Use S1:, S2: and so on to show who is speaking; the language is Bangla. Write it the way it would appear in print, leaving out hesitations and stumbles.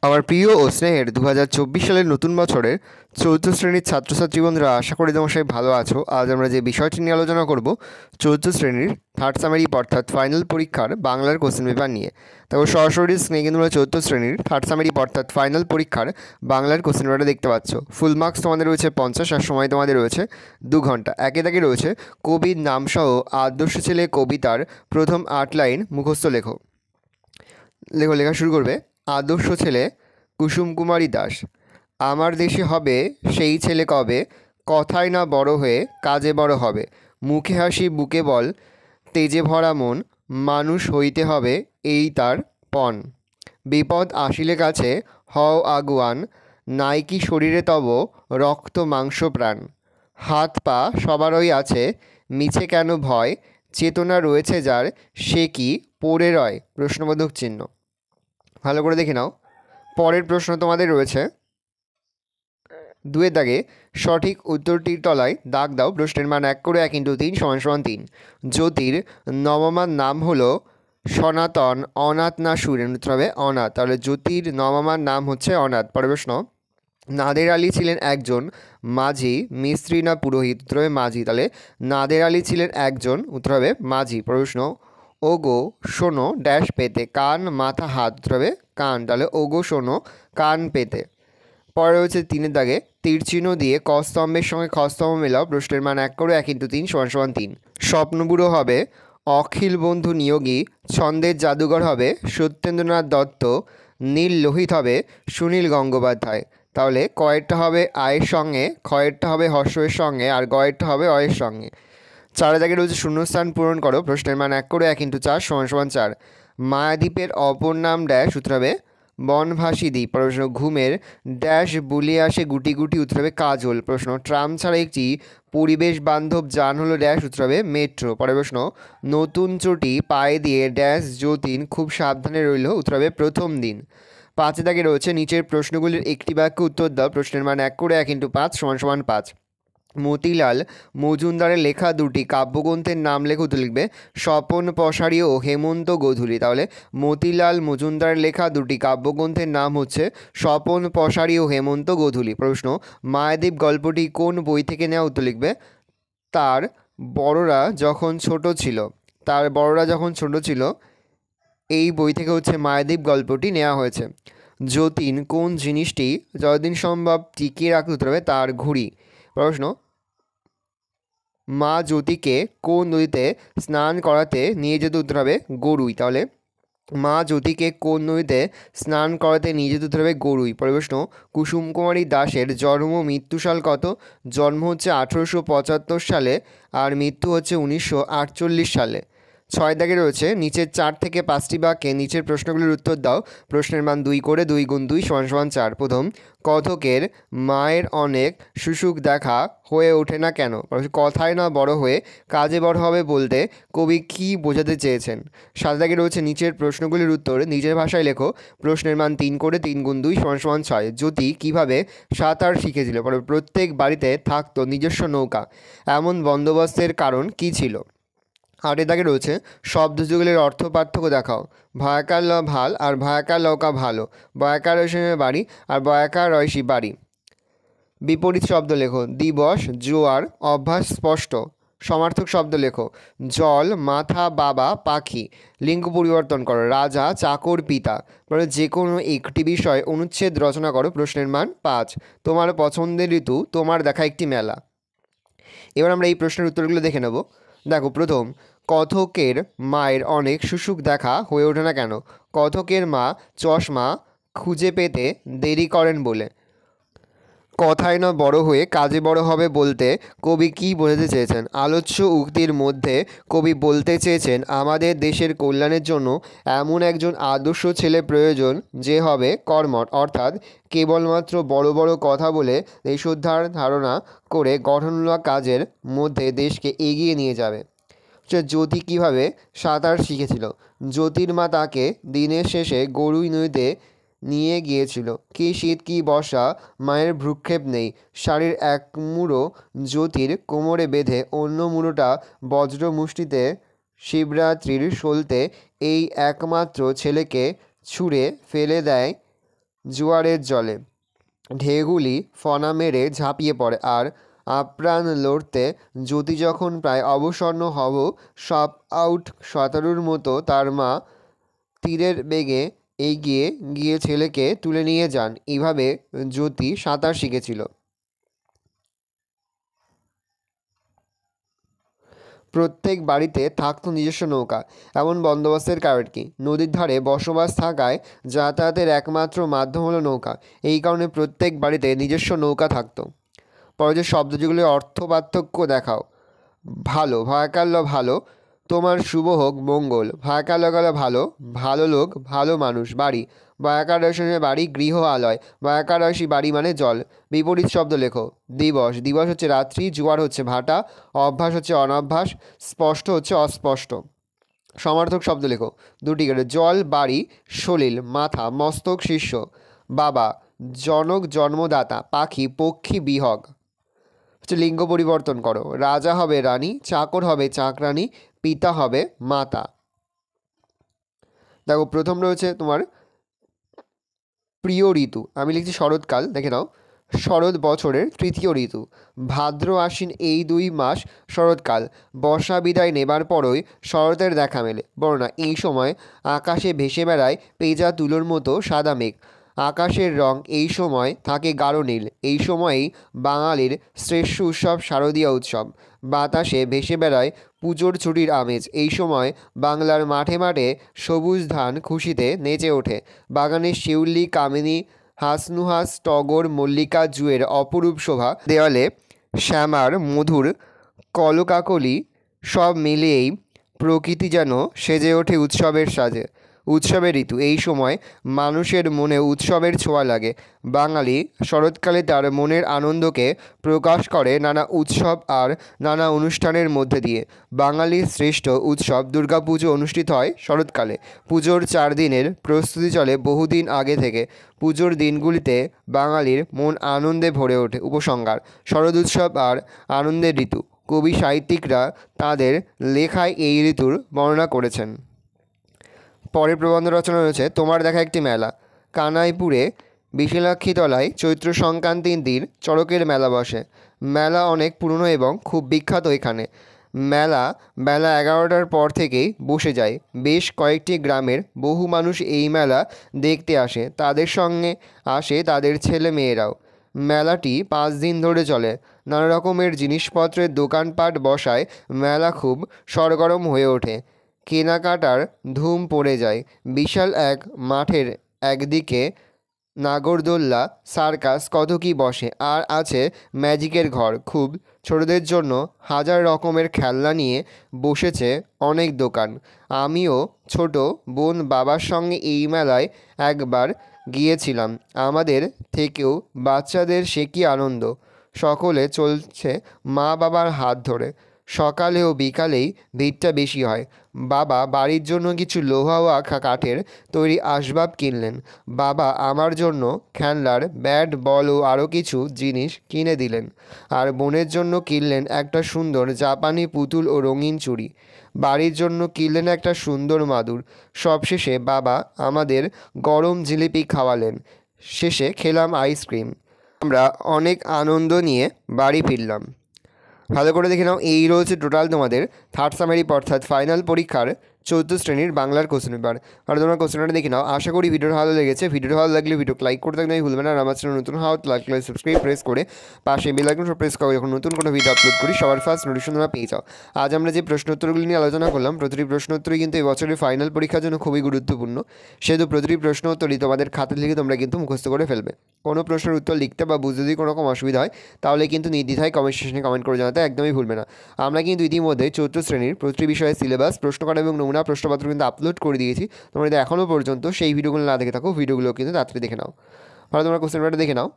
S1: আমার প্রিয় ও স্নেহের 2024 সালের নতুন বছরের চতুর্থ শ্রেণীর ছাত্রছাত্রী বন্ধুরা, আশা করি তোমরা সবাই ভালো আছো। আজ আমরা যে বিষয়টি নিয়ে আলোচনা করব, চতুর্থ শ্রেণীর থার্ড সামারি অর্থাৎ ফাইনাল পরীক্ষার বাংলার কোশ্চেন পেপার নিয়ে। তারপর সরাসরি স্ক্রিনে কিন্তু তোমরা চতুর্থ শ্রেণীর থার্ড সামারি অর্থাৎ ফাইনাল পরীক্ষার বাংলার কোশ্চেন পেপারটা দেখতে পাচ্ছ। ফুল মার্কস তোমাদের রয়েছে 50 আর সময় তোমাদের রয়েছে 2 ঘন্টা। একে তাকে রয়েছে কবির নামসহ আদর্শ ছেলে কবিতার প্রথম 8 লাইন মুখস্থ লেখো। লেখা শুরু করবে। আদর্শ ছেলে কুসুম কুমারী দাস। আমার দেশে হবে সেই ছেলে কবে, কথায় না বড় হয়ে কাজে বড় হবে। মুখে হাসি বুকে বল, তেজে ভরা মন, মানুষ হইতে হবে এই তার পণ। বিপদ আসিলে কাছে হও আগুয়ান, নাই কি শরীরে তব রক্ত মাংস প্রাণ। হাত পা সবারই আছে, মিছে কেন ভয়, চেতনা রয়েছে যার সে কি পড়ে রয়। প্রশ্নবোধক চিহ্ন। ভালো করে দেখে নাও। পরের প্রশ্ন তোমাদের রয়েছে 2-এর দাগে সঠিক উত্তরটির তলায় দাগ দাও। প্রশ্নের মান 1 করে 1 × 3 = 3। জ্যোতির নবমার নাম হলো সনাতন, অনাথ না সুরেন। উত্তর হবে অনাথ। তাহলে জ্যোতির নবমার নাম হচ্ছে অনাথ। পরের প্রশ্ন, নাদের আলী ছিলেন একজন মাঝি, মিস্ত্রি না পুরোহিত। উত্তর হবে মাঝি। তাহলে নাদের আলী ছিলেন একজন, উত্তর হবে মাঝি। প্রশ্ন, ওগো শোনো ড্যাশ পেতে, কান মাথা হাত। উত্তর হবে কান। তাহলে ওগো শোনো কান পেতে। পরে রয়েছে 3-এর দাগে তীরচিহ্ন দিয়ে ক স্তম্ভের সঙ্গে খ স্তম্ভ মেলাও। প্রশ্নের মান 1 করে 1 × 3 = 3। স্বপ্নবুড়ো হবে অখিল বন্ধু নিয়োগী, ছন্দের জাদুঘর হবে সত্যেন্দ্রনাথ দত্ত, নীল লোহিত হবে সুনীল গঙ্গোপাধ্যায়। তাহলে কয়েরটা হবে আয়ের সঙ্গে, খয়েরটা হবে হর্ষের সঙ্গে, আর গয়েরটা হবে অয়ের সঙ্গে। 4-এর দাগে রয়েছে শূন্যস্থান পূরণ করো। প্রশ্নের মান 1 করে 1 × 4 = 4। মায়াদ্বীপের অপর নাম ড্যাশ। উত্তর হবে বনভাসী দ্বীপ। প্রশ্ন, ঘুমের ড্যাশ বুলিয়ে আসে গুটি গুটি। উত্তর হবে কাজল। প্রশ্ন, ট্রাম ছাড়া একটি পরিবেশ বান্ধব যান হলো ড্যাশ। উত্তর হবে মেট্রো। পরের প্রশ্ন, নতুন চটি পায়ে দিয়ে ড্যাশ যতীন খুব সাবধানে রইল। উত্তর হবে প্রথম দিন। 5-এর দাগে রয়েছে নিচের প্রশ্নগুলির একটি বাক্যে উত্তর দাও। প্রশ্নের মান 1 করে 1 × 5 = 5। মতিলাল মজুমদারের লেখা দুটি কাব্যগ্রন্থের নাম লেখো। উত্তর লিখবে স্বপন পশারি ও হেমন্ত গোধূলি। তাহলে মতিলাল মজুমদারের লেখা দুটি কাব্যগ্রন্থের নাম হচ্ছে স্বপন পশারি ও হেমন্ত গোধূলি। প্রশ্ন, মায়াদ্বীপ গল্পটি কোন বই থেকে নেওয়া। উত্তর লিখবে তার বড়রা যখন ছোট ছিল। তার বড়রা যখন ছোট ছিল এই বই থেকে হচ্ছে মায়াদ্বীপ গল্পটি নেওয়া হয়েছে। যতীন কোন জিনিসটি যতদিন সম্ভব টিকিয়ে রাখতে। উত্তর হবে তার ঘুড়ি। প্রশ্ন, মা জ্যোতিকে কোন নদীতে স্নান করাতে নিয়ে যেতে। উত্তর হবে গরুই। তাহলে মা জ্যোতিকে কোন নদীতে স্নান করাতে নিয়ে যেতে। উত্তর হবে গরুই। প্রশ্ন, কুসুম কুমারী দাসের জন্ম মৃত্যুসাল কত। জন্ম হচ্ছে 1875 সালে আর মৃত্যু হচ্ছে 1948 সালে। 6 দাগে রয়েছে নিচের 4 থেকে 5টি বাক্যে নিচের প্রশ্নগুলির উত্তর দাও। প্রশ্নের মান 2 করে 2 × 2 = 4। প্রথম, কথকের মায়ের অনেক সুসুখ দেখা হয়ে ওঠে না কেন। কথায় না বড় হয়ে কাজে বড় হবে বলতে কবি কী বোঝাতে চেয়েছেন। 7 দাগে রয়েছে নিচের প্রশ্নগুলির উত্তর নিজের ভাষায় লেখো। প্রশ্নের মান 3 করে 3 × 2 = 6। জ্যোতি কীভাবে সাঁতার শিখেছিল। প্রত্যেক বাড়িতে থাকতো নিজস্ব নৌকা, এমন বন্দোবস্তের কারণ কী ছিল। 8 দাগে রয়েছে শব্দযুগলের অর্থ পার্থক্য দেখাও। ভয়াকার ল ভাল আর ভয়াকার লৌকা ভালো, বয়াকার রয়সী বাড়ি আর বয়াকার রয়সী বাড়ি। বিপরীত শব্দ লেখো। দিবস জোয়ার, অভ্যাস স্পষ্ট। সমার্থক শব্দ লেখো। জল, মাথা, বাবা, পাখি। লিঙ্গ পরিবর্তন করো। রাজা, চাকর, পিতা। যে কোনো একটি বিষয় অনুচ্ছেদ রচনা করো। প্রশ্নের মান 5। তোমার পছন্দের ঋতু, তোমার দেখা একটি মেলা। এবার আমরা এই প্রশ্নের উত্তরগুলো দেখে নেব। দেখো, প্রথম, কথকের মায়ের অনেক সুসুখ দেখা হয়ে ওঠে না কেন। কথকের মা চশমা খুঁজে পেতে দেরি করেন বলে। কথায় না বড় হয়ে কাজে বড় হবে বলতে কবি কী বোঝাতে চেয়েছেন। আলোচ্য উক্তির মধ্যে কবি বলতে চেয়েছেন আমাদের দেশের কল্যাণের জন্য এমন একজন আদর্শ ছেলে প্রয়োজন যে হবে কর্মঠ, অর্থাৎ কেবলমাত্র বড় বড় কথা বলে দেশোদ্ধার ধারণা করে গঠনমূলক কাজের মধ্যে দেশকে এগিয়ে নিয়ে যাবে। জ্যোতি কীভাবে সাঁতার শিখেছিল। জ্যোতির মা তাকে দিনের শেষে গরুই নদীতে নিয়ে গিয়েছিল। কী শীত কী বর্ষা, মায়ের ভ্রুক্ষেপ নেই। শাড়ির এক মুড়ো জ্যোতির কোমরে বেঁধে অন্য মুড়োটা বজ্র মুষ্টিতে শিবরাত্রির সলতে এই একমাত্র ছেলেকে ছুঁড়ে ফেলে দেয় জোয়ারের জলে। ঢেউগুলি ফনা মেরে ঝাঁপিয়ে পড়ে, আর আপ্রাণ লড়তে জ্যোতি যখন প্রায় অবসন্ন হব সব আউট সাঁতারুর মতো তার মা তীরের বেগে এগিয়ে গিয়ে ছেলেকে তুলে নিয়ে যান। এইভাবে জ্যোতি সাঁতার শিখেছিল। প্রত্যেক বাড়িতে থাকতো নিজস্ব নৌকা, এমন বন্দোবস্তের কারণ কি? নদীর ধারে বসবাস থাকায় যাতায়াতের একমাত্র মাধ্যম হলো নৌকা। এই কারণে প্রত্যেক বাড়িতে নিজস্ব নৌকা থাকতো। পরে যে শব্দ যেগুলির অর্থ পার্থক্য দেখাও। ভালো, ভয়াকাল্য ভালো, তোমার শুভ হোক মঙ্গল। ভয়াকাল্য গেল ভালো, ভালো লোক, ভালো মানুষ। বাড়ি, বয়াকার রসনের বাড়ি, গৃহ আলয়। বয়াকার রসি বাড়ি মানে জল। বিপরীত শব্দ লেখো। দিবস, দিবস হচ্ছে রাত্রি, জোয়ার হচ্ছে ভাটা, অভ্যাস হচ্ছে অনভ্যাস, স্পষ্ট হচ্ছে অস্পষ্ট। সমার্থক শব্দ লেখো দুটি করে। জল, বাড়ি, সলিল, মাথা, মস্তক, শিষ্য। বাবা, জনক, জন্মদাতা। পাখি, পক্ষী, বিহগ। হচ্ছে লিঙ্গ পরিবর্তন করো। রাজা হবে রানী, চাকর হবে চাকরানী, পিতা হবে মাতা। দেখো প্রথম রয়েছে তোমার প্রিয় ঋতু, আমি লিখছি শরৎকাল, দেখে নাও। শরৎ বছরের তৃতীয় ঋতু। ভাদ্র আশ্বিন এই 2 মাস শরৎকাল। বর্ষা বিদায় নেবার পরই শরতের দেখা মেলে। বর্ণনা, এই সময় আকাশে ভেসে বেড়ায় পেঁজা তুলোর মতো সাদা মেঘ। আকাশের রং এই সময় থাকে গাঢ় নীল। এই সময়েই বাঙালির শ্রেষ্ঠ উৎসব শারদীয় উৎসব। বাতাসে ভেসে বেড়ায় পুজোর ছুটির আমেজ। এই সময় বাংলার মাঠে মাঠে সবুজ ধান খুশিতে নেচে ওঠে। বাগানের শিউলি, কামিনী, হাসনুহাস, টগর, মল্লিকা, জুঁয়ের অপরূপ শোভা। দেওয়ালে শ্যামার মধুর কলকাকলি, সব মিলিয়েই প্রকৃতি যেন সেজে ওঠে উৎসবের সাজে। উৎসবের ঋতু, এই সময় মানুষের মনে উৎসবের ছোঁয়া লাগে। বাঙালি শরৎকালে তার মনের আনন্দকে প্রকাশ করে নানা উৎসব আর নানা অনুষ্ঠানের মধ্যে দিয়ে। বাঙালির শ্রেষ্ঠ উৎসব দুর্গাপুজো অনুষ্ঠিত হয় শরৎকালে। পুজোর 4 দিনের প্রস্তুতি চলে বহুদিন আগে থেকে। পুজোর দিনগুলিতে বাঙালির মন আনন্দে ভরে ওঠে। উপসংহার, শরৎ উৎসব আর আনন্দের ঋতু। কবি সাহিত্যিকরা তাদের লেখায় এই ঋতুর বর্ণনা করেছেন। পরের প্রবন্ধ রচনা রয়েছে তোমার দেখা একটি মেলা। কানাইপুরে বিশালাক্ষীতলায় চৈত্র সংক্রান্তির দিন চড়কের মেলা বসে। মেলা অনেক পুরনো এবং খুব বিখ্যাত। এখানে মেলা বেলা 11টার পর থেকেই বসে যায়। বেশ কয়েকটি গ্রামের বহু মানুষ এই মেলা দেখতে আসে। তাদের সঙ্গে আসে তাদের ছেলে মেয়েরাও। মেলাটি 5 দিন ধরে চলে। নানা রকমের জিনিসপত্রের দোকানপাট বসায়। মেলা খুব সরগরম হয়ে ওঠে। কেনাকাটার ধুম পড়ে যায়। বিশাল এক মাঠের একদিকে নাগরদোল্লা, সার্কাস, কত কী বসে। আর আছে ম্যাজিকের ঘর। খুব ছোটদের জন্য হাজার রকমের খেলনা নিয়ে বসেছে অনেক দোকান। আমিও ছোট বোন বাবার সঙ্গে এই মেলায় একবার গিয়েছিলাম। আমাদের থেকেও বাচ্চাদের সে কী আনন্দ। সকলে চলছে মা বাবার হাত ধরে। সকালে ও বিকালেই ভিড়টা বেশি হয়। বাবা বাড়ির জন্য কিছু লোহা ও কাঠের তৈরি আসবাব কিনলেন। বাবা আমার জন্য খেলনার ব্যাট, বল ও আরও কিছু জিনিস কিনে দিলেন। আর বোনের জন্য কিনলেন একটা সুন্দর জাপানি পুতুল ও রঙিন চুড়ি। বাড়ির জন্য কিনলেন একটা সুন্দর মাদুর। সবশেষে বাবা আমাদের গরম জিলিপি খাওয়ালেন। শেষে খেলাম আইসক্রিম। আমরা অনেক আনন্দ নিয়ে বাড়ি ফিরলাম। ভালো করে দেখে নাও, এই রয়েছে টোটাল তোমাদের থার্ড সামারি অর্থাৎ ফাইনাল পরীক্ষার 4th শ্রেণীর বাংলার কোশ্চেন পেপার। আর তোমরা কোশ্চেনটা দেখে নাও। আশা করি ভিডিওটা ভালো লেগেছে। ভিডিওটা ভালো লাগলে ভিডিওকে লাইক করতে একদমই ভুলবে না। আর আমার চ্যানেল নতুন হওয়া লাইক সাবস্ক্রাইব প্রেস করে পাশে বেল আইকন প্রেস করে যখন নতুন কোনো ভিডিও আপলোড করি সবার ফার্স্ট নোটিফিকেশন তোমরা পেয়ে যাও। আজ আমরা যে প্রশ্নোত্তরগুলি নিয়ে আলোচনা করলাম, প্রতিটি প্রশ্নোত্তরই কিন্তু এই বছরের ফাইনাল পরীক্ষার জন্য খুবই গুরুত্বপূর্ণ। সেহেতু প্রতিটি প্রশ্নোত্তরই তোমাদের খাতা লিখে তোমরা কিন্তু মুখস্থ করে ফেলবে। কোনো প্রশ্নের উত্তর লিখতে বা বুঝতে যদি কোনো রকম অসুবিধা হয় তাহলে কিন্তু নির্দ্বিধায় কমেন্ট সেকশনে কমেন্ট করে জানাতে একদমই ভুলবে না। আমরা কিন্তু ইতিমধ্যে 4th শ্রেণীর প্রতিটি বিষয়ের সিলেবাস, প্রশ্নকাঠামো এবং নমুনা প্রশ্নপত্র কিন্তু আপলোড করে দিয়েছি। তোমরা যদি এখনও পর্যন্ত সেই ভিডিওগুলো না দেখে থাকো, ভিডিওগুলো কিন্তু তাড়াতাড়ি দেখে নাও। ভালো, তোমরা কোশ্চেন পেপারটা দেখে নাও।